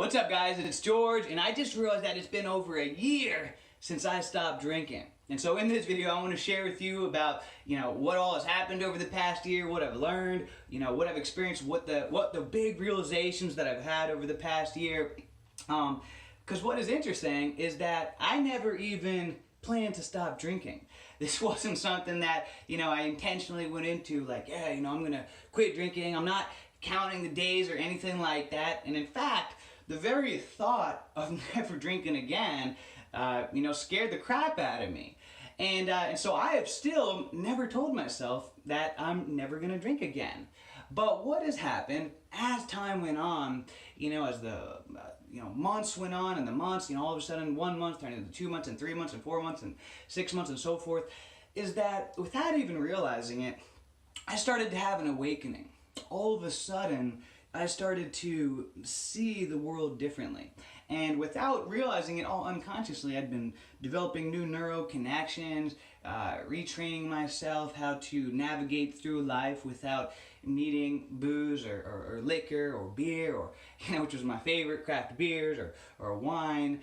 What's up, guys? It's George, and I just realized that it's been over a year since I stopped drinking. And so in this video, I want to share with you about, what all has happened over the past year, what I've learned, what I've experienced, what the big realizations that I've had over the past year. Because what is interesting is that I never even planned to stop drinking. This wasn't something that, I intentionally went into like, I'm going to quit drinking. I'm not counting the days or anything like that. And in fact, the very thought of never drinking again, scared the crap out of me. And so I have still never told myself that I'm never going to drink again. But what has happened as time went on, as the months went on and the months, all of a sudden 1 month turned into 2 months and 3 months and 4 months and 6 months and so forth, is that without even realizing it, I started to have an awakening. All of a sudden, I started to see the world differently. And without realizing it all unconsciously, I'd been developing new neural connections, retraining myself how to navigate through life without needing booze or liquor or beer or, which was my favorite, craft beers or wine.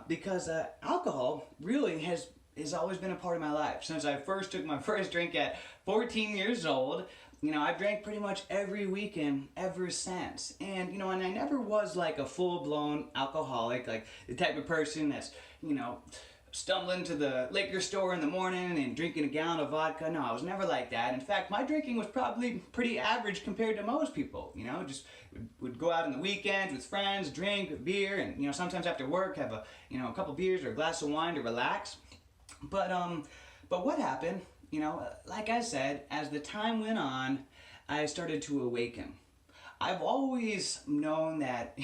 Because alcohol really has always been a part of my life. Since I first took my first drink at 14 years old, I've drank pretty much every weekend ever since. And, and I never was like a full-blown alcoholic, like the type of person that's, stumbling to the liquor store in the morning and drinking a gallon of vodka. No, I was never like that. In fact, my drinking was probably pretty average compared to most people. Just would go out on the weekends with friends, drink beer, and, sometimes after work have a couple beers or a glass of wine to relax. But what happened? Like I said, as the time went on, I started to awaken. I've always known that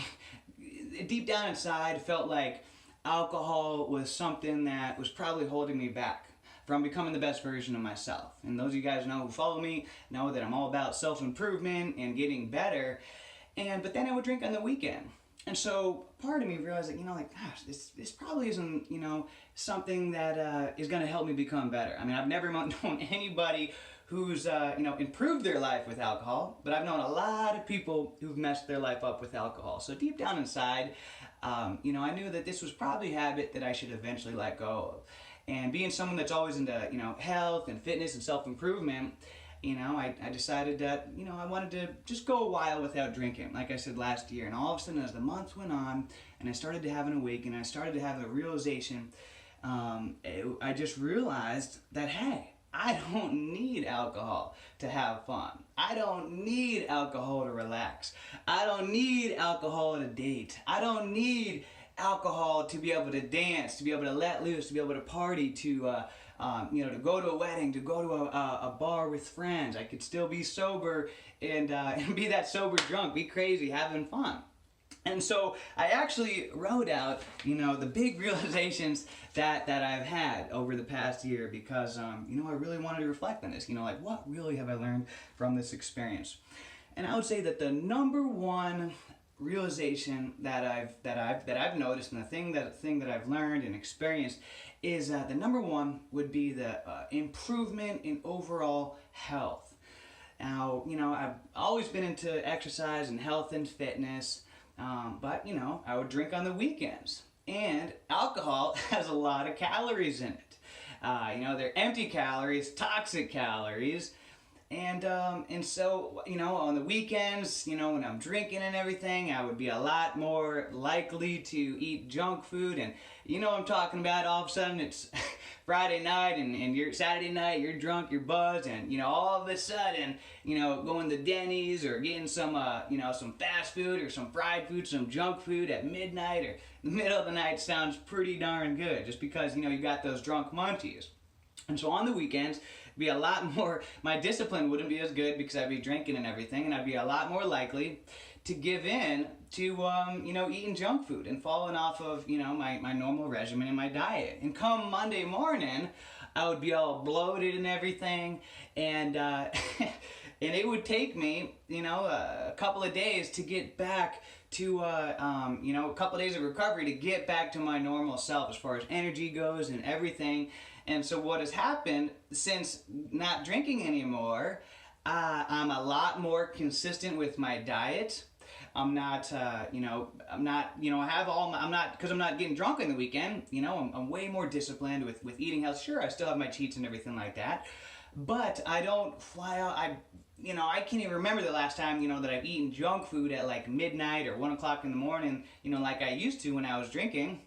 deep down inside felt like alcohol was something that was probably holding me back from becoming the best version of myself. And those of you guys who follow me know that I'm all about self-improvement and getting better. But then I would drink on the weekend. And so part of me realized that, gosh, this probably isn't, something that is going to help me become better. I mean, I've never known anybody who's, improved their life with alcohol, but I've known a lot of people who've messed their life up with alcohol. So deep down inside, I knew that this was probably a habit that I should eventually let go of. And being someone that's always into, health and fitness and self-improvement, I decided that, I wanted to just go a while without drinking, like I said last year. And all of a sudden, as the months went on, and I started to have an awakening, I started to have a realization, I just realized that, hey, I don't need alcohol to have fun. I don't need alcohol to relax. I don't need alcohol to date. I don't need alcohol to be able to dance, to be able to let loose, to be able to party, to go to a wedding, to go to a bar with friends. I could still be sober and be that sober drunk, be crazy, having fun. And so I actually wrote out, the big realizations that I've had over the past year because, I really wanted to reflect on this. What really have I learned from this experience? And I would say that the number one realization that I've noticed, and the thing that I've learned and experienced is the number one would be the improvement in overall health. Now, I've always been into exercise and health and fitness, but I would drink on the weekends, and alcohol has a lot of calories in it. They're empty calories, toxic calories. And so, on the weekends, when I'm drinking and everything, I would be a lot more likely to eat junk food. And what I'm talking about, all of a sudden it's Friday night and you're Saturday night, you're drunk, you're buzzed, and, all of a sudden, going to Denny's or getting some fast food or some fried food, some junk food at midnight or the middle of the night sounds pretty darn good just because, you got those drunk munchies. And so on the weekends, be a lot more, my discipline wouldn't be as good because I'd be drinking and everything, and I'd be a lot more likely to give in to, eating junk food and falling off of, my normal regimen and my diet. And come Monday morning, I would be all bloated and everything, and and it would take me, a couple of days to get back to, a couple of days of recovery to get back to my normal self as far as energy goes and everything. And so what has happened since not drinking anymore, I'm a lot more consistent with my diet. I have because I'm not getting drunk on the weekend. I'm way more disciplined with eating health. Sure, I still have my cheats and everything like that, but I don't fly out. I can't even remember the last time, that I've eaten junk food at like midnight or 1 o'clock in the morning, like I used to when I was drinking.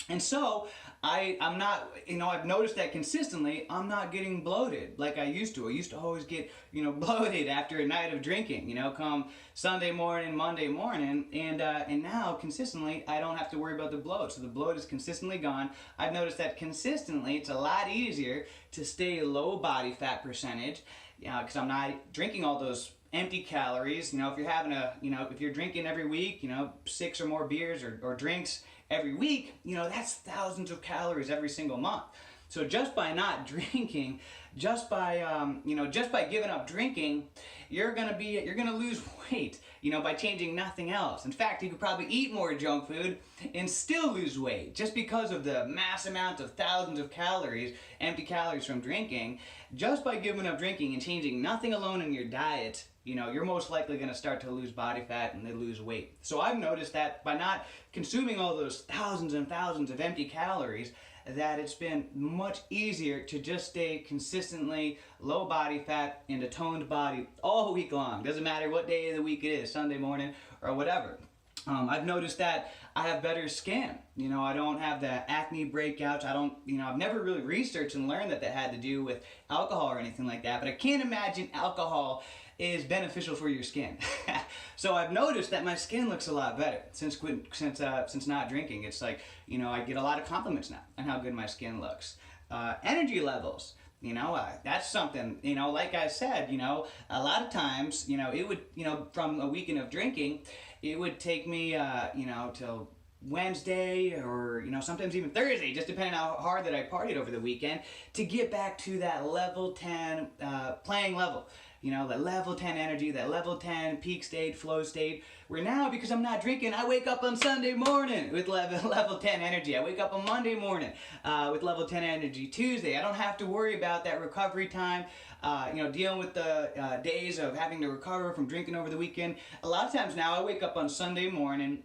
And so I'm not, I've noticed that consistently I'm not getting bloated like I used to. I used to always get, bloated after a night of drinking, come Sunday morning, Monday morning, and now consistently I don't have to worry about the bloat. So the bloat is consistently gone. I've noticed that consistently it's a lot easier to stay low body fat percentage, because I'm not drinking all those empty calories. If you're having if you're drinking every week, 6 or more beers or drinks every week, that's thousands of calories every single month. So just by not drinking, just by giving up drinking, you're gonna lose weight, by changing nothing else. In fact, you could probably eat more junk food and still lose weight just because of the mass amount of thousands of calories, empty calories from drinking. Just by giving up drinking and changing nothing alone in your diet, you're most likely going to start to lose body fat and then lose weight. So I've noticed that by not consuming all those thousands and thousands of empty calories, that it's been much easier to just stay consistently low body fat and a toned body all week long. Doesn't matter what day of the week it is, Sunday morning or whatever. I've noticed that I have better skin. I don't have the acne breakouts. I've never really researched and learned that had to do with alcohol or anything like that, but I can't imagine alcohol is beneficial for your skin. So I've noticed that my skin looks a lot better since not drinking. It's like, I get a lot of compliments now on how good my skin looks. Energy levels. That's something, like I said, a lot of times, it would, from a weekend of drinking, it would take me, till Wednesday or, sometimes even Thursday, just depending on how hard that I partied over the weekend, to get back to that level 10 playing level. That level 10 energy, that level 10 peak state, flow state, where now, because I'm not drinking, I wake up on Sunday morning with level 10 energy. I wake up on Monday morning with level 10 energy. Tuesday, I don't have to worry about that recovery time, dealing with the days of having to recover from drinking over the weekend. A lot of times now, I wake up on Sunday morning,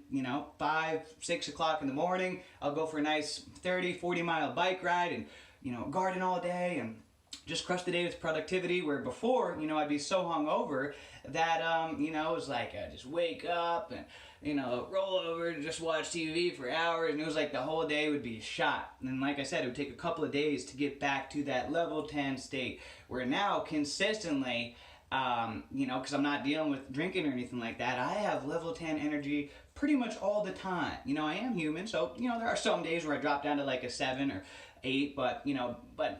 5, 6 o'clock in the morning. I'll go for a nice 30, 40-mile bike ride and, garden all day and just crush the day with productivity, where before, I'd be so hungover that, it was like I just wake up and, roll over to just watch TV for hours, and it was like the whole day would be shot. And like I said, it would take a couple of days to get back to that level 10 state, where now consistently, because I'm not dealing with drinking or anything like that, I have level 10 energy pretty much all the time. I am human, so, there are some days where I drop down to like a 7 or 8, but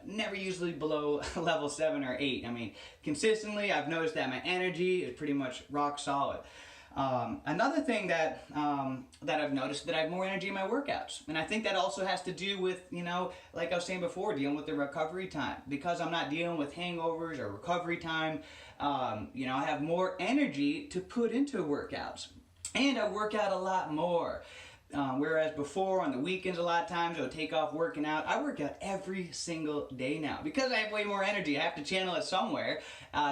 never usually below level 7 or 8. Consistently, I've noticed that my energy is pretty much rock solid. Another thing that I've noticed, that I have more energy in my workouts, and I think that also has to do with, like I was saying before, dealing with the recovery time. Because I'm not dealing with hangovers or recovery time, I have more energy to put into workouts, and I work out a lot more. Whereas before, on the weekends, a lot of times I would take off working out. I work out every single day now because I have way more energy. I have to channel it somewhere.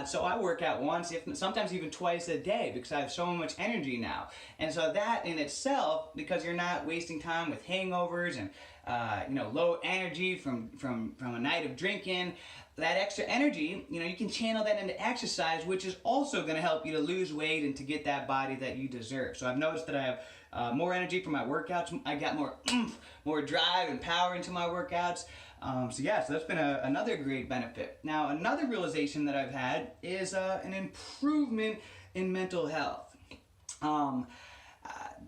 So I work out once, if sometimes even twice a day, because I have so much energy now. And so that in itself, because you're not wasting time with hangovers and low energy from a night of drinking, that extra energy, you can channel that into exercise, which is also going to help you to lose weight and to get that body that you deserve. So I've noticed that I have more energy for my workouts. I got more more drive and power into my workouts. So that's been another great benefit. Now, another realization that I've had is an improvement in mental health.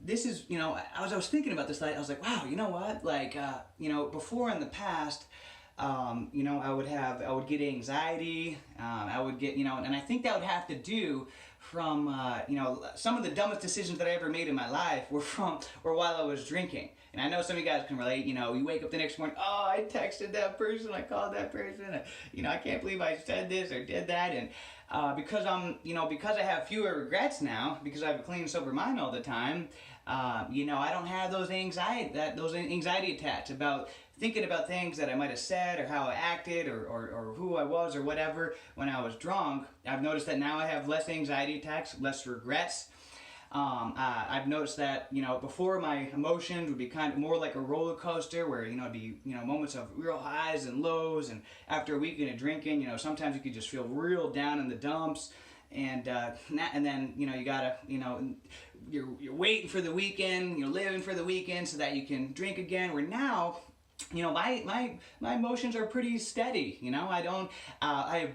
This is, as I was thinking about this, I was like, wow, you know what? Like, before in the past, I would get anxiety, I would get, and I think that would have to do from, some of the dumbest decisions that I ever made in my life were while I was drinking. And I know some of you guys can relate, you wake up the next morning, oh, I texted that person, I called that person, I can't believe I said this or did that. And because because I have fewer regrets now, because I have a clean, sober mind all the time, I don't have those anxiety attacks about thinking about things that I might have said or how I acted or who I was or whatever when I was drunk. I've noticed that now I have less anxiety attacks, less regrets. I've noticed that, before my emotions would be kind of more like a roller coaster where, it'd be, moments of real highs and lows. And after a weekend of drinking, sometimes you could just feel real down in the dumps. And then, you gotta, you're waiting for the weekend, you're living for the weekend so that you can drink again. Where now, my emotions are pretty steady. I don't, I have,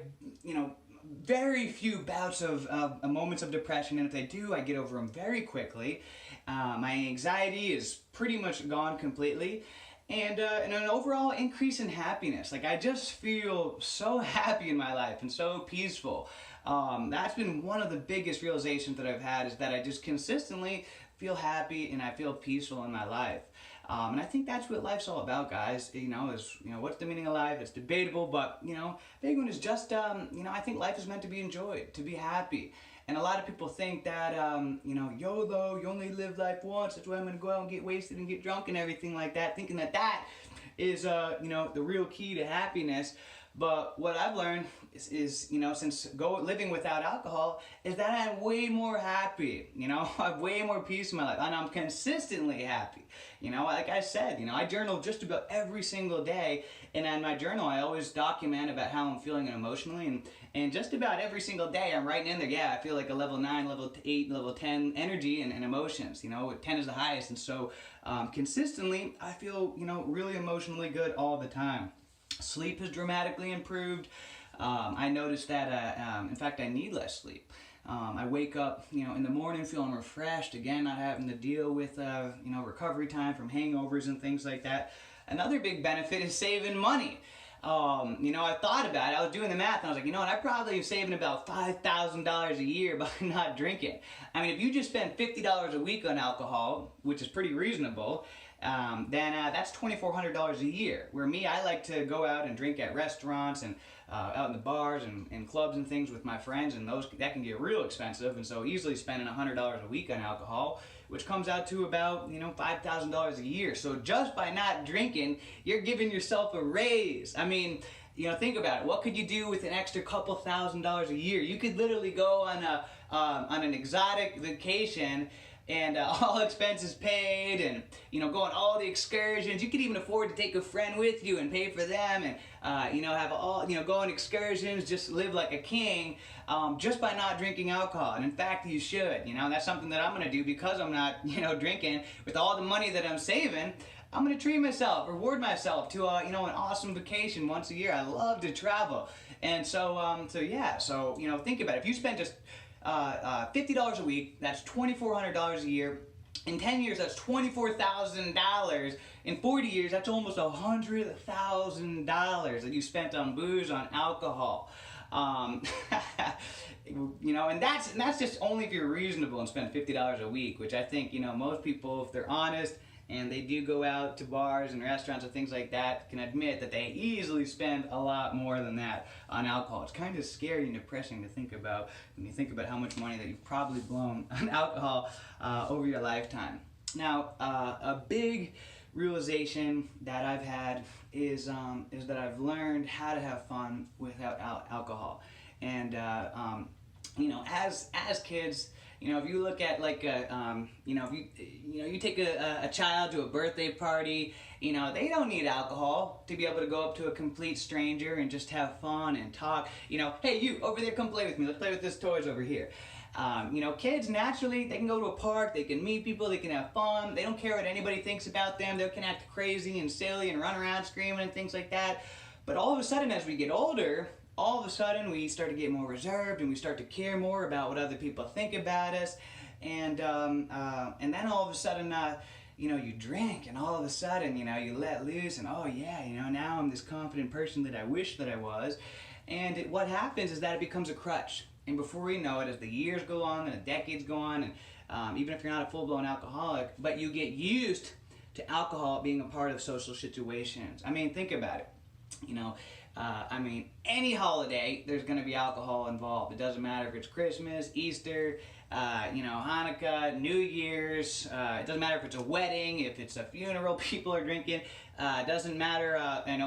very few bouts of moments of depression, and if I do, I get over them very quickly. My anxiety is pretty much gone completely, and an overall increase in happiness. Like, I just feel so happy in my life and so peaceful. That's been one of the biggest realizations that I've had, is that I just consistently feel happy and I feel peaceful in my life. And I think that's what life's all about, guys. What's the meaning of life? It's debatable, but, big one is just, I think life is meant to be enjoyed, to be happy. And a lot of people think that, YOLO, you only live life once, that's why I'm going to go out and get wasted and get drunk and everything like that, thinking that that is, the real key to happiness. But what I've learned is since living without alcohol, is that I'm way more happy. I have way more peace in my life, and I'm consistently happy. Like I said, I journal just about every single day, and in my journal, I always document about how I'm feeling emotionally, and just about every single day, I'm writing in there, yeah, I feel like a level 9, level 8, level 10 energy and emotions. 10 is the highest, and so consistently, I feel, really emotionally good all the time. Sleep has dramatically improved. I noticed that, in fact, I need less sleep. I wake up, in the morning feeling refreshed, again, not having to deal with, recovery time from hangovers and things like that. Another big benefit is saving money. I thought about it. I was doing the math, and I was like, I probably am saving about $5,000 a year by not drinking. I mean, if you just spend $50 a week on alcohol, which is pretty reasonable, then that's $2,400 a year. Where me, I like to go out and drink at restaurants and out in the bars and clubs and things with my friends, and that can get real expensive. And so easily spending $100 a week on alcohol, which comes out to about $5,000 a year. So just by not drinking, you're giving yourself a raise. I mean, think about it. What could you do with an extra couple $1,000s a year? You could literally go on an exotic vacation, and all expenses paid, and go on all the excursions. You could even afford to take a friend with you and pay for them, and have all go on excursions, just live like a king, just by not drinking alcohol. And in fact, you should. That's something that I'm gonna do, because I'm not drinking. With all the money that I'm saving, I'm gonna treat myself, reward myself to an awesome vacation once a year. I love to travel, and so think about it. If you spend just $50 a week, that's $2,400 a year. In 10 years, that's $24,000. In 40 years, that's almost $100,000 that you spent on booze, on alcohol. And that's just only if you're reasonable and spend $50 a week, which I think, most people, if they're honest, and they do go out to bars and restaurants and things like that, can admit that they easily spend a lot more than that on alcohol. It's kind of scary and depressing to think about when you think about how much money that you've probably blown on alcohol over your lifetime. Now, a big realization that I've had is that I've learned how to have fun without alcohol. And as kids, if you look at like if you take a child to a birthday party, they don't need alcohol to be able to go up to a complete stranger and just have fun and talk. Hey, you over there, come play with me. Let's play with this toys over here. Kids naturally, they can go to a park, they can meet people, they can have fun. They don't care what anybody thinks about them. They can act crazy and silly and run around screaming and things like that. But all of a sudden, as we get older, all of a sudden we start to get more reserved, and we start to care more about what other people think about us, and then all of a sudden you drink, and all of a sudden you let loose, and oh yeah, now I'm this confident person that I wish that I was. And what happens is that it becomes a crutch, and before we know it, as the years go on and the decades go on, and even if you're not a full-blown alcoholic, but you get used to alcohol being a part of social situations. I mean, think about it. Any holiday, there's going to be alcohol involved. It doesn't matter if it's Christmas, Easter, Hanukkah, New Year's. It doesn't matter if it's a wedding, if it's a funeral, people are drinking. It doesn't matter,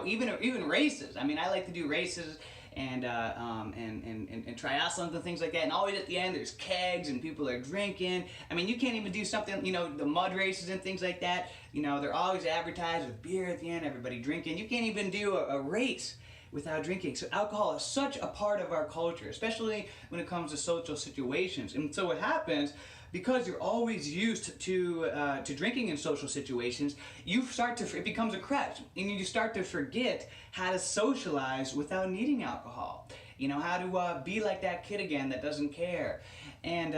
even races. I like to do races, and triathlons and things like that. And always at the end, there's kegs and people are drinking. I mean, you can't even do something, the mud races and things like that. They're always advertised with beer at the end, everybody drinking. You can't even do a race without drinking. So alcohol is such a part of our culture, especially when it comes to social situations. And so what happens, because you're always used to drinking in social situations, it becomes a crutch, and you start to forget how to socialize without needing alcohol. How to be like that kid again that doesn't care. And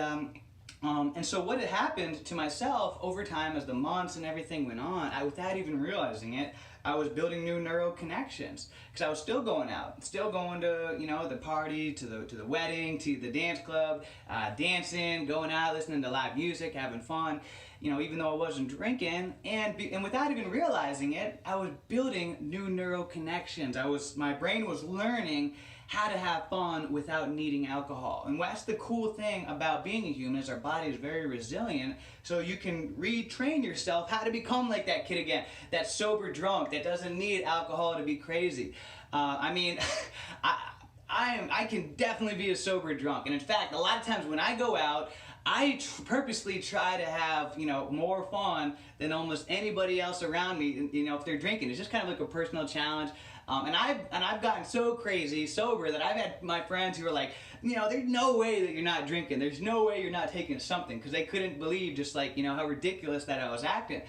so what had happened to myself over time as the months and everything went on, without even realizing it, I was building new neural connections, because I was still going out, still going to the party, to the wedding, to the dance club, dancing, going out, listening to live music, having fun, even though I wasn't drinking, and without even realizing it, I was building new neural connections. My brain was learning how to have fun without needing alcohol. And that's the cool thing about being a human, is our body is very resilient, so you can retrain yourself how to become like that kid again, that sober drunk that doesn't need alcohol to be crazy. I can definitely be a sober drunk, and in fact, a lot of times when I go out, I purposely try to have more fun than almost anybody else around me. If they're drinking, it's just kind of like a personal challenge. And I've gotten so crazy sober that I've had my friends who are like, there's no way that you're not drinking. There's no way you're not taking something, because they couldn't believe just like how ridiculous that I was acting.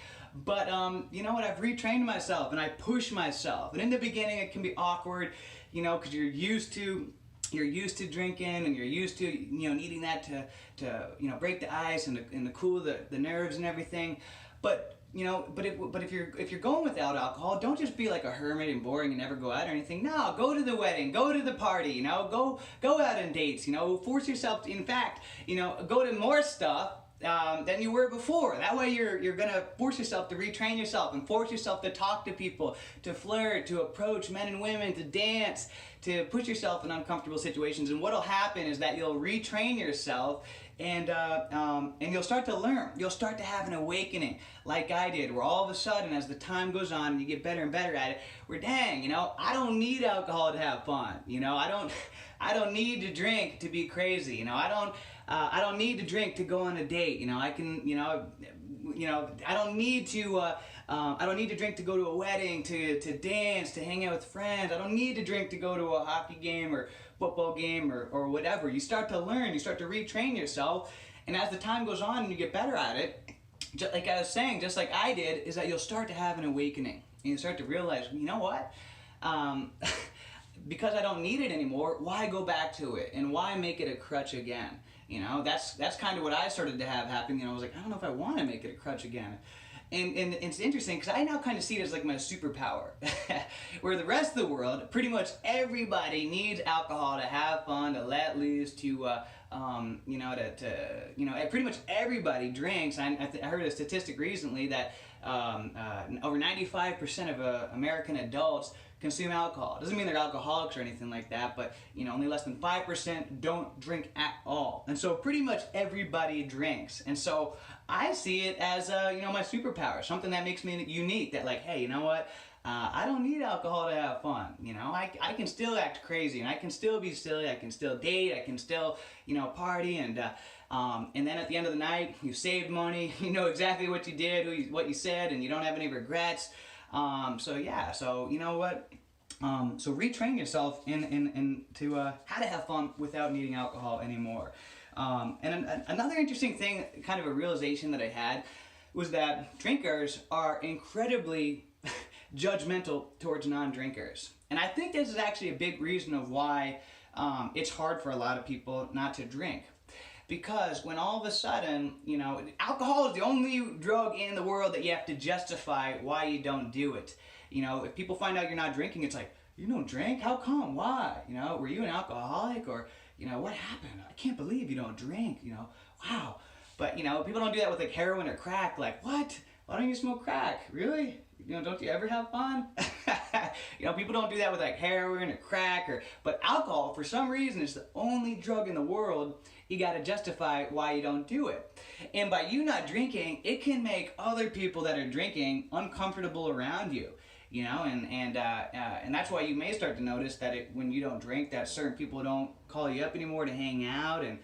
But you know what? I've retrained myself and I push myself. And in the beginning, it can be awkward, because you're used to drinking, and you're used to needing that to break the ice and to cool the nerves and everything. But if you're going without alcohol, don't just be like a hermit and boring and never go out or anything. No, go to the wedding, go to the party, go out on dates, force yourself to, in fact, go to more stuff than you were before. That way you're gonna force yourself to retrain yourself and force yourself to talk to people, to flirt, to approach men and women, to dance, to put yourself in uncomfortable situations. And what'll happen is that you'll retrain yourself, and you'll start to learn. You'll start to have an awakening, like I did, where all of a sudden, as the time goes on and you get better and better at it, where dang, I don't need alcohol to have fun. I don't need to drink to be crazy. I don't need to drink to go on a date. I can, I don't need to drink to go to a wedding, to dance, to hang out with friends. I don't need to drink to go to a hockey game or football game or whatever. You start to learn, you start to retrain yourself, and as the time goes on and you get better at it, just like I was saying, just like I did, is that you'll start to have an awakening. And you start to realize, you know what? Because I don't need it anymore, why go back to it? And why make it a crutch again? That's kind of what I started to have happen. I was like, I don't know if I want to make it a crutch again. And it's interesting, because I now kind of see it as like my superpower. Where the rest of the world, pretty much everybody needs alcohol to have fun, to let loose, to pretty much everybody drinks. I heard a statistic recently that over 95% of American adults consume alcohol. Doesn't mean they're alcoholics or anything like that, but only less than 5% don't drink at all. And so pretty much everybody drinks. And so I see it as my superpower, something that makes me unique, that like, hey, you know what? I don't need alcohol to have fun. I can still act crazy, and I can still be silly. I can still date. I can still, party, and then at the end of the night, you saved money. You know exactly what you did, what you said, and you don't have any regrets. So you know what? So retrain yourself into how to have fun without needing alcohol anymore. And another interesting thing, kind of a realization that I had, was that drinkers are incredibly judgmental towards non-drinkers. And I think this is actually a big reason of why it's hard for a lot of people not to drink. Because when all of a sudden, alcohol is the only drug in the world that you have to justify why you don't do it. If people find out you're not drinking, it's like, you don't drink? How come? Why? Were you an alcoholic? Or, what happened? I can't believe you don't drink, wow. But, people don't do that with like heroin or crack. Like, what? Why don't you smoke crack? Really? Don't you ever have fun? People don't do that with like heroin or crack, but alcohol, for some reason, is the only drug in the world you got to justify why you don't do it. And by you not drinking, it can make other people that are drinking uncomfortable around you. and that's why you may start to notice that when you don't drink, that certain people don't call you up anymore to hang out, and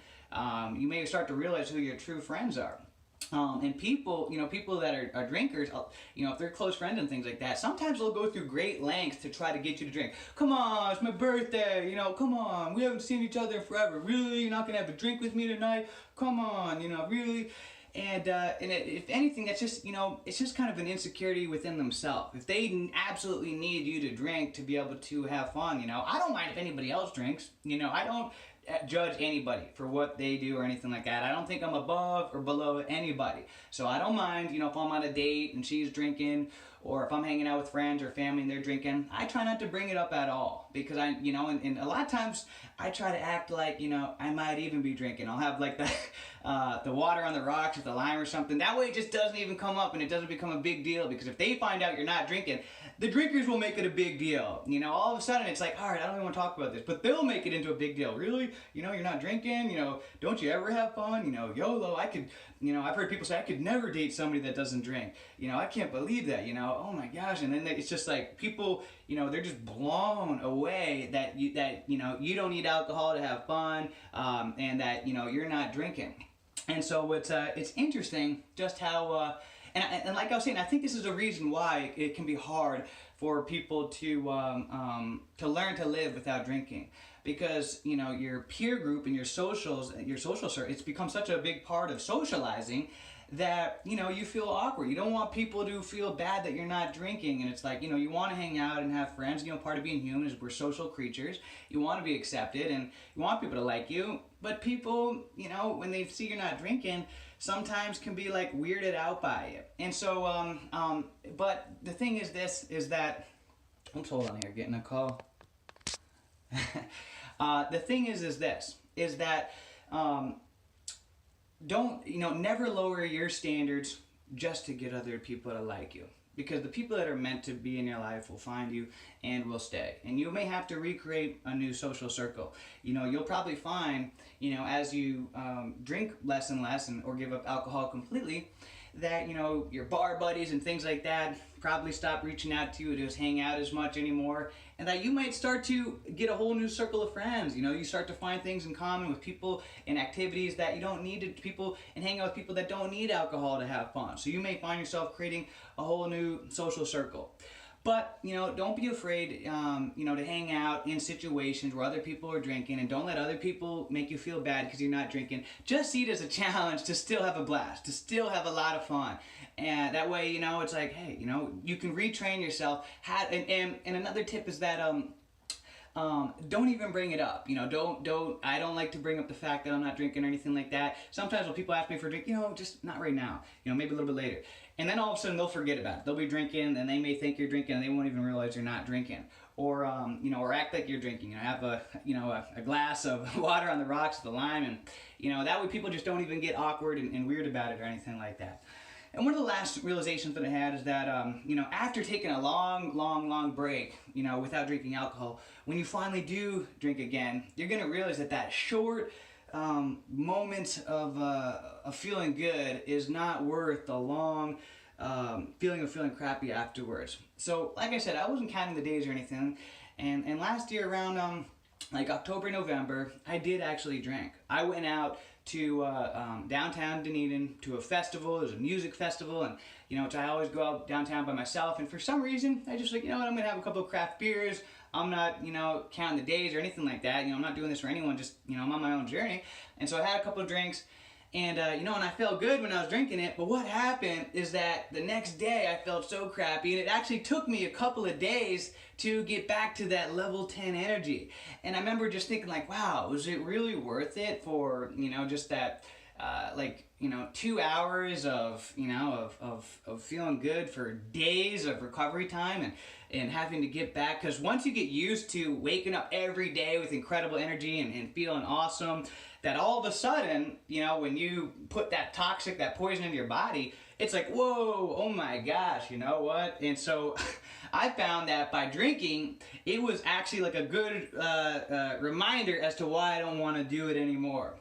you may start to realize who your true friends are. And people that are drinkers, if they're close friends and things like that, sometimes they'll go through great lengths to try to get you to drink. Come on, it's my birthday, come on, we haven't seen each other in forever. Really? You're not going to have a drink with me tonight? Come on, really? If anything, that's just, it's just kind of an insecurity within themselves. If they absolutely need you to drink to be able to have fun, I don't mind if anybody else drinks. I don't judge anybody for what they do or anything like that. I don't think I'm above or below anybody. So I don't mind, if I'm on a date and she's drinking, or if I'm hanging out with friends or family and they're drinking, I try not to bring it up at all, because and a lot of times I try to act like, I might even be drinking. I'll have like the water on the rocks with the lime or something. That way it just doesn't even come up and it doesn't become a big deal, because if they find out you're not drinking, the drinkers will make it a big deal. All of a sudden it's like, all right, I don't even want to talk about this, but they'll make it into a big deal. Really? You're not drinking? Don't you ever have fun? YOLO, I've heard people say, I could never date somebody that doesn't drink. I can't believe that, oh my gosh. And then it's just like people, they're just blown away that you don't need alcohol to have fun, and that, you're not drinking. And so it's interesting just how, and like I was saying, I think this is a reason why it can be hard for people to learn to live without drinking, because your peer group and your social circle, it's become such a big part of socializing that you feel awkward. You don't want people to feel bad that you're not drinking, and it's like you want to hang out and have friends. Part of being human is we're social creatures. You want to be accepted and you want people to like you, but people when they see you're not drinking, sometimes can be like weirded out by it. And so but the thing is that oops, hold on here, getting a call. The thing is that don't never lower your standards just to get other people to like you, because the people that are meant to be in your life will find you and will stay. And you may have to recreate a new social circle. You'll probably find as you drink less and less, or give up alcohol completely, that your bar buddies and things like that probably stop reaching out to you to just hang out as much anymore, and that you might start to get a whole new circle of friends. You start to find things in common with people and activities that you don't need and hang out with people that don't need alcohol to have fun. So you may find yourself creating a whole new social circle. But, don't be afraid, to hang out in situations where other people are drinking, and don't let other people make you feel bad because you're not drinking. Just see it as a challenge to still have a blast, to still have a lot of fun. And that way, it's like, hey, you can retrain yourself. And another tip is that, don't even bring it up. I don't like to bring up the fact that I'm not drinking or anything like that. Sometimes when people ask me for a drink, just not right now, maybe a little bit later. And then all of a sudden they'll forget about it. They'll be drinking and they may think you're drinking and they won't even realize you're not drinking. Or, or act like you're drinking. Have a glass of water on the rocks with the lime, and, that way people just don't even get awkward and weird about it or anything like that. And one of the last realizations that I had is that, after taking a long break, without drinking alcohol, when you finally do drink again, you're going to realize that short moment of feeling good is not worth the long feeling of feeling crappy afterwards. So, like I said, I wasn't counting the days or anything, and last year around like October, November, I did actually drink. I went out to downtown Dunedin to a festival. It was a music festival, and which I always go out downtown by myself. And for some reason, I just like, I'm gonna have a couple of craft beers. I'm not, counting the days or anything like that. I'm not doing this for anyone. Just, I'm on my own journey. And so I had a couple of drinks, and and I felt good when I was drinking it. But what happened is that the next day I felt so crappy, and it actually took me a couple of days to get back to that level 10 energy. And I remember just thinking like, wow, was it really worth it for, just that, 2 hours of, of feeling good for days of recovery time and having to get back. Because once you get used to waking up every day with incredible energy and feeling awesome, that all of a sudden, when you put that poison into your body, it's like, whoa, oh my gosh, you know what? And so I found that by drinking, it was actually like a good reminder as to why I don't want to do it anymore.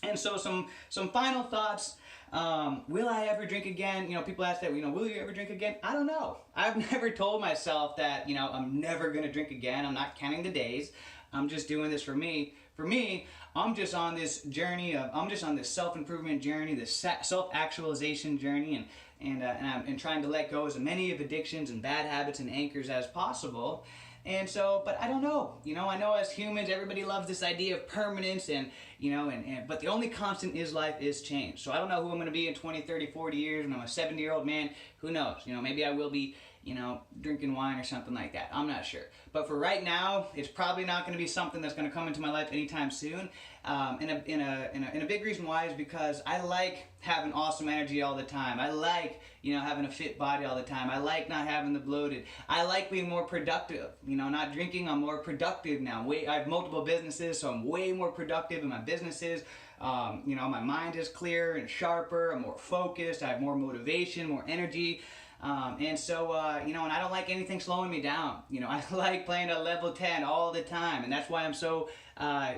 And so some final thoughts Will I ever drink again? You know, people ask that, you know, will you ever drink again? I don't know. I've never told myself that, you know, I'm never going to drink again. I'm not counting the days. I'm just doing this for me. For me, I'm just on this journey I'm just on this self-improvement journey, this self-actualization journey, and I'm trying to let go as many of addictions and bad habits and anchors as possible. And so, but I don't know, you know, I know as humans, everybody loves this idea of permanence and, you know, but the only constant is life is change. So I don't know who I'm going to be in 20, 30, 40 years when I'm a 70-year-old man. Who knows? You know, maybe I will be, you know, drinking wine or something like that. I'm not sure. But for right now, it's probably not going to be something that's going to come into my life anytime soon. And a big reason why is because I like having awesome energy all the time. I like, you know, having a fit body all the time. I like not having the bloated. I like being more productive. You know, not drinking, I'm more productive now. I have multiple businesses, so I'm way more productive in my businesses. You know, my mind is clearer and sharper. I'm more focused. I have more motivation, more energy. And so, you know, and I don't like anything slowing me down. You know, I like playing at level 10 all the time. And that's why I'm so,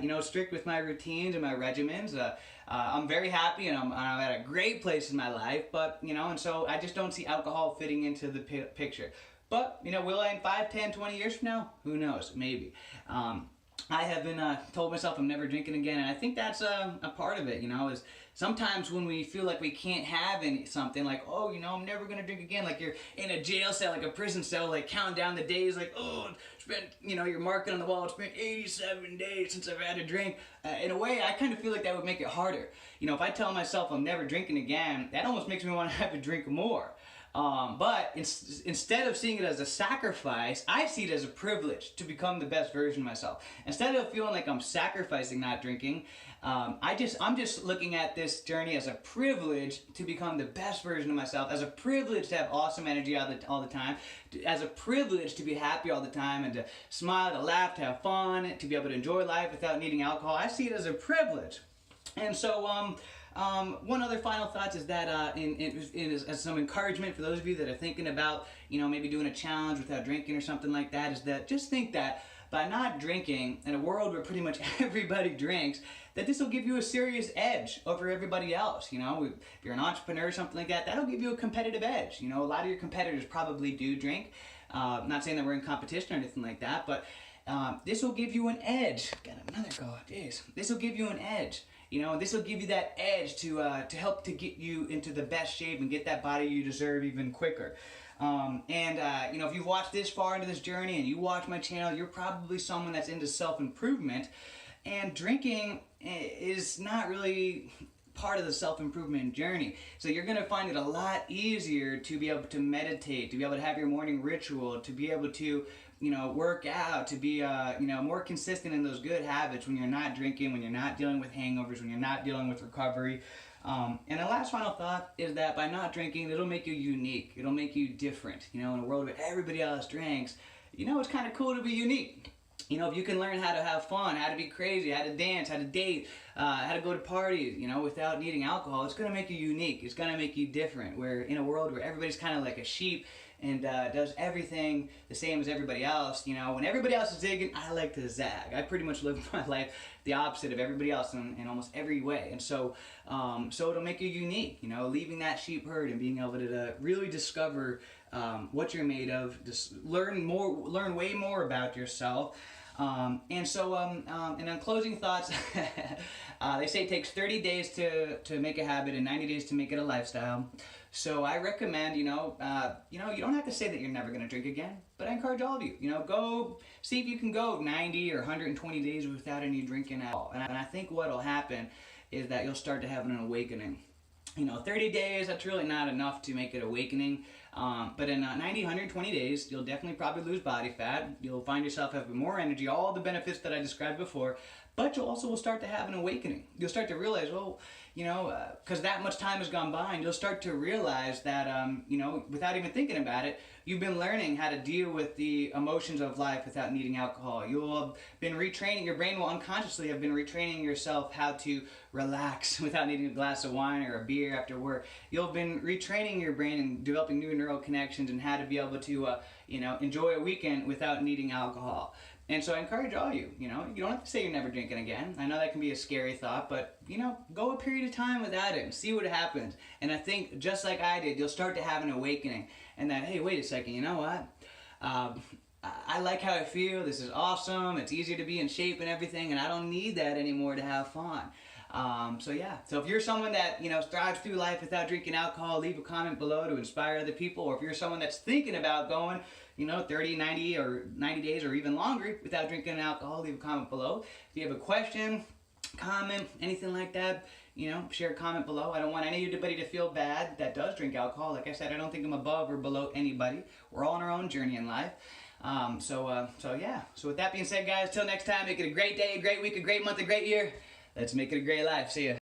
you know, strict with my routines and my regimens. I'm very happy and I'm at a great place in my life. But, you know, and so I just don't see alcohol fitting into the picture. But, you know, will I in 5, 10, 20 years from now? Who knows? Maybe. I have been told myself I'm never drinking again, and I think that's a part of it, you know, is sometimes when we feel like we can't have something, like, oh, you know, I'm never going to drink again, like you're in a jail cell, like a prison cell, like counting down the days, like, oh, it's been, you know, you're marking on the wall, it's been 87 days since I've had a drink. In a way, I kind of feel like that would make it harder. You know, if I tell myself I'm never drinking again, that almost makes me want to have a drink more. But instead of seeing it as a sacrifice, I see it as a privilege to become the best version of myself. Instead of feeling like I'm sacrificing not drinking, I'm just looking at this journey as a privilege to become the best version of myself, as a privilege to have awesome energy all the time, as a privilege to be happy all the time and to smile, to laugh, to have fun, to be able to enjoy life without needing alcohol. I see it as a privilege. And so, one other final thought is that as some encouragement for those of you that are thinking about, you know, maybe doing a challenge without drinking or something like that, is that just think that by not drinking in a world where pretty much everybody drinks, that this will give you a serious edge over everybody else. You know, if you're an entrepreneur or something like that, that'll give you a competitive edge. You know, a lot of your competitors probably do drink. Not saying that we're in competition or anything like that, but this will give you an edge. Got another go. Jeez. This will give you an edge. You know, this will give you that edge to help to get you into the best shape and get that body you deserve even quicker. You know, if you've watched this far into this journey and you watch my channel, you're probably someone that's into self-improvement. And drinking is not really part of the self-improvement journey. So you're going to find it a lot easier to be able to meditate, to be able to have your morning ritual, to be able to, you know, work out, to be, you know, more consistent in those good habits when you're not drinking, when you're not dealing with hangovers, when you're not dealing with recovery. And the last final thought is that by not drinking, it'll make you unique. It'll make you different. You know, in a world where everybody else drinks, you know, it's kind of cool to be unique. You know, if you can learn how to have fun, how to be crazy, how to dance, how to date, how to go to parties, you know, without needing alcohol, it's going to make you unique. It's going to make you different. Where in a world where everybody's kind of like a sheep and does everything the same as everybody else, you know, when everybody else is zigging, I like to zag. I pretty much live my life the opposite of everybody else in almost every way. And so, so it'll make you unique, you know, leaving that sheep herd and being able to really discover what you're made of, just learn way more about yourself. And so, and on closing thoughts, they say it takes 30 days to make a habit and 90 days to make it a lifestyle. So I recommend, you know, you don't have to say that you're never going to drink again, but I encourage all of you, you know, go see if you can go 90 or 120 days without any drinking at all. And I think what'll happen is that you'll start to have an awakening. You know, 30 days, that's really not enough to make it awakening. But in 90, 120 days, you'll definitely probably lose body fat. You'll find yourself having more energy, all the benefits that I described before. But you also will start to have an awakening. You'll start to realize, well, you know, because that much time has gone by, and you'll start to realize that, you know, without even thinking about it, you've been learning how to deal with the emotions of life without needing alcohol. You'll have been retraining, your brain will unconsciously have been retraining yourself how to relax without needing a glass of wine or a beer after work. You'll have been retraining your brain and developing new neural connections and how to be able to, you know, enjoy a weekend without needing alcohol. And so I encourage all you, you know, you don't have to say you're never drinking again. I know that can be a scary thought, but, you know, go a period of time without it and see what happens. And I think, just like I did, you'll start to have an awakening. And that, hey, wait a second, you know what? I like how I feel. This is awesome. It's easier to be in shape and everything, and I don't need that anymore to have fun. So yeah, so if you're someone that, you know, strives through life without drinking alcohol, leave a comment below to inspire other people. Or if you're someone that's thinking about going, you know, 30, 90, or 90 days or even longer without drinking alcohol, leave a comment below. If you have a question, comment, anything like that, you know, share a comment below. I don't want anybody to feel bad that does drink alcohol. Like I said, I don't think I'm above or below anybody. We're all on our own journey in life. So yeah. So with that being said, guys, till next time, make it a great day, a great week, a great month, a great year. Let's make it a great life. See ya.